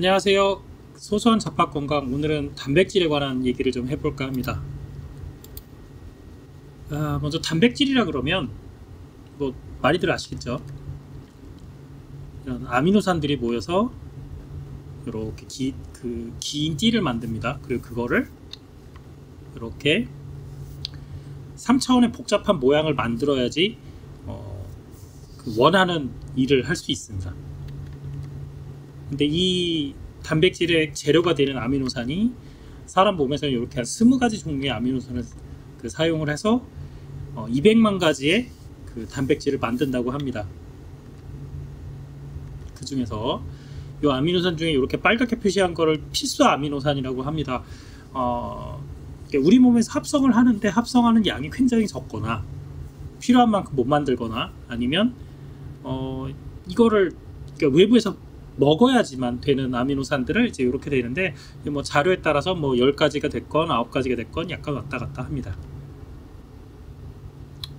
안녕하세요. 소소한 잡학 건강, 오늘은 단백질에 관한 얘기를 좀 해볼까 합니다. 먼저 단백질이라 그러면 뭐 많이들 아시겠죠? 이런 아미노산들이 모여서 이렇게 긴 띠를 만듭니다. 그리고 그거를 이렇게 3차원의 복잡한 모양을 만들어야지 그 원하는 일을 할 수 있습니다. 근데 이 단백질의 재료가 되는 아미노산이 사람 몸에서는 이렇게 한 20가지 종류의 아미노산을 사용을 해서 200만 가지의 그 단백질을 만든다고 합니다. 그 중에서 이 아미노산 중에 이렇게 빨갛게 표시한 거를 필수 아미노산이라고 합니다. 우리 몸에서 합성을 하는데 합성하는 양이 굉장히 적거나 필요한 만큼 못 만들거나 아니면 이거를 외부에서 먹어야지만 되는 아미노산들을 이제 이렇게 되는데, 뭐 자료에 따라서 뭐 10가지가 됐건 9가지가 됐건 약간 왔다 갔다 합니다.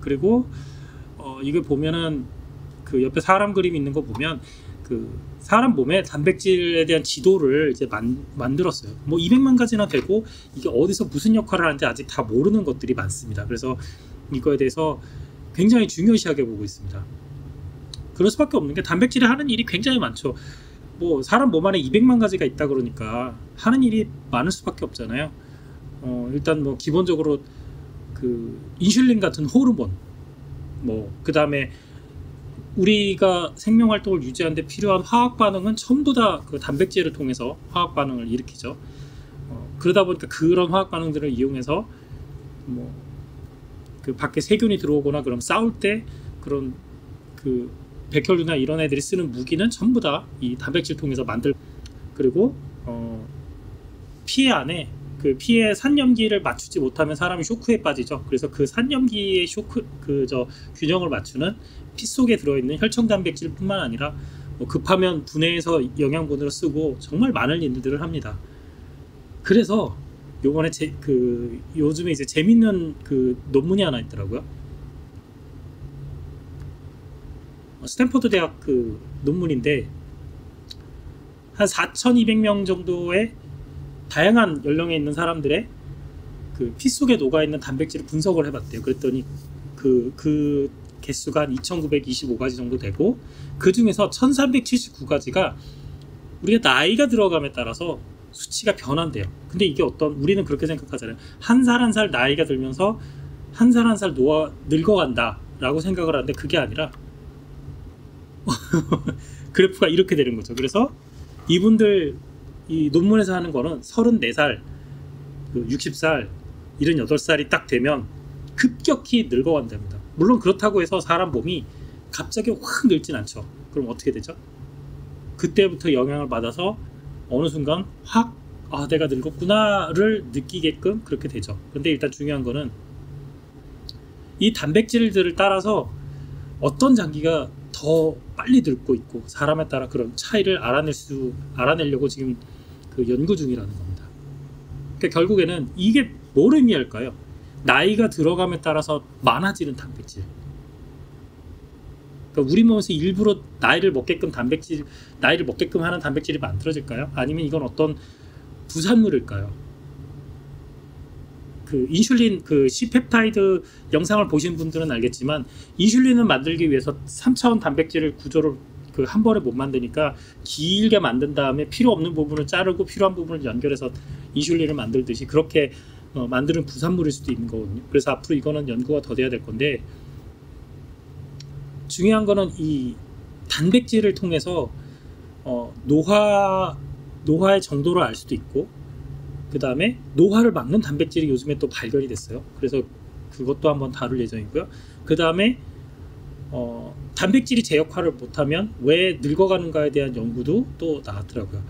그리고 이거 보면은 그 옆에 사람 그림 있는 거 보면 그 사람 몸에 단백질에 대한 지도를 이제 만들었어요. 뭐 200만 가지나 되고 이게 어디서 무슨 역할을 하는지 아직 다 모르는 것들이 많습니다. 그래서 이거에 대해서 굉장히 중요시하게 보고 있습니다. 그럴 수밖에 없는 게 단백질이 하는 일이 굉장히 많죠. 뭐 사람 몸 안에 200만 가지가 있다 그러니까 하는 일이 많을 수밖에 없잖아요. 일단 뭐 기본적으로 그 인슐린 같은 호르몬, 뭐 그 다음에 우리가 생명 활동을 유지하는 데 필요한 화학 반응은 전부 다 그 단백질을 통해서 화학 반응을 일으키죠. 그러다 보니까 그런 화학 반응들을 이용해서 뭐 그 밖에 세균이 들어오거나 그럼 싸울 때 그런 그 백혈류나 이런 애들이 쓰는 무기는 전부 다 이 단백질 통해서 그리고 피해 안에 그 피해 산염기를 맞추지 못하면 사람이 쇼크에 빠지죠. 그래서 그 산염기의 균형을 맞추는 피 속에 들어있는 혈청 단백질뿐만 아니라 뭐 급하면 분해해서 영양분으로 쓰고 정말 많은 일들을 합니다. 그래서 요번에 요즘에 이제 재밌는 그 논문이 하나 있더라고요. 스탠퍼드 대학 그 논문인데 한 4,200명 정도의 다양한 연령에 있는 사람들의 그 피 속에 녹아있는 단백질을 분석을 해봤대요. 그랬더니 그 개수가 한 2,925가지 정도 되고 그 중에서 1,379가지가 우리가 나이가 들어감에 따라서 수치가 변한대요. 근데 이게 우리는 그렇게 생각하잖아요. 한 살 한 살 나이가 들면서 한 살 한 살 늙어간다 라고 생각을 하는데 그게 아니라 그래프가 이렇게 되는 거죠. 그래서 이분들 이 논문에서 하는 거는 34살, 60살, 78살이 딱 되면 급격히 늙어간답니다. 물론 그렇다고 해서 사람 몸이 갑자기 확 늙진 않죠. 그럼 어떻게 되죠? 그때부터 영향을 받아서 어느 순간 확 내가 늙었구나를 느끼게끔 그렇게 되죠. 근데 일단 중요한 거는 이 단백질들을 따라서 어떤 장기가 더 빨리 늙고 있고 사람에 따라 그런 차이를 알아내려고 지금 그 연구 중이라는 겁니다. 그러니까 결국에는 이게 뭘 의미할까요? 나이가 들어감에 따라서 많아지는 단백질. 그러니까 우리 몸에서 일부러 나이를 먹게끔 하는 단백질이 만들어질까요? 아니면 이건 어떤 부산물일까요? 그 인슐린 그 C펩타이드 영상을 보신 분들은 알겠지만 인슐린을 만들기 위해서 3차원 단백질을 구조를 한 번에 못 만드니까 길게 만든 다음에 필요 없는 부분을 자르고 필요한 부분을 연결해서 인슐린을 만들듯이 그렇게 만드는 부산물일 수도 있는 거거든요. 그래서 앞으로 이거는 연구가 더 돼야 될 건데, 중요한 거는 이 단백질을 통해서 노화의 정도를 알 수도 있고 그 다음에 노화를 막는 단백질이 요즘에 또 발견이 됐어요. 그래서 그것도 한번 다룰 예정이고요. 그 다음에 단백질이 제 역할을 못하면 왜 늙어가는가에 대한 연구도 또 나왔더라고요.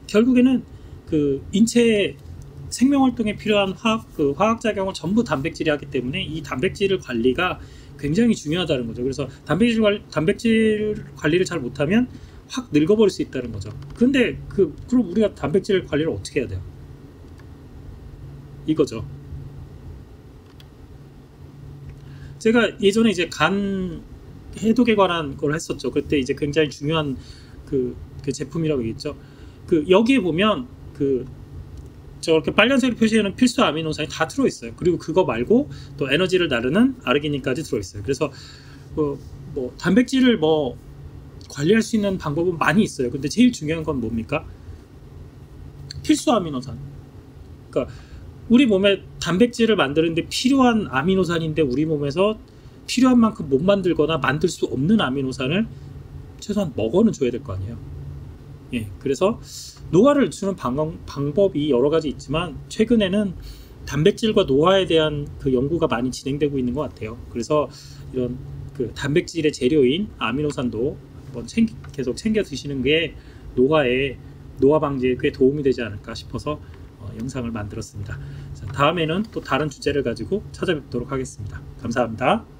결국에는 그 인체의 생명활동에 필요한 화학작용을 전부 단백질이 하기 때문에 이 단백질 관리가 굉장히 중요하다는 거죠. 그래서 단백질 관리를 잘 못하면 확 늙어버릴 수 있다는 거죠. 그런데 그럼 우리가 단백질 관리를 어떻게 해야 돼요? 이거죠. 제가 예전에 이제 간 해독에 관한 걸 했었죠. 그때 이제 굉장히 중요한 그 제품이라고 얘기했죠. 그 여기에 보면 그 저렇게 빨간색으로 표시하는 필수 아미노산이 다 들어있어요. 그리고 그거 말고 또 에너지를 나르는 아르기닌까지 들어있어요. 그래서 뭐 단백질을 뭐 관리할 수 있는 방법은 많이 있어요. 근데 제일 중요한 건 뭡니까? 필수 아미노산. 그러니까 우리 몸에 단백질을 만드는데 필요한 아미노산인데 우리 몸에서 필요한 만큼 못 만들거나 만들 수 없는 아미노산을 최소한 먹어는 줘야 될 거 아니에요. 예, 그래서 노화를 주는 방법이 여러 가지 있지만 최근에는 단백질과 노화에 대한 그 연구가 많이 진행되고 있는 것 같아요. 그래서 이런 그 단백질의 재료인 아미노산도 한번 계속 챙겨 드시는 게 노화 방지에 꽤 도움이 되지 않을까 싶어서 영상을 만들었습니다. 자, 다음에는 또 다른 주제를 가지고 찾아뵙도록 하겠습니다. 감사합니다.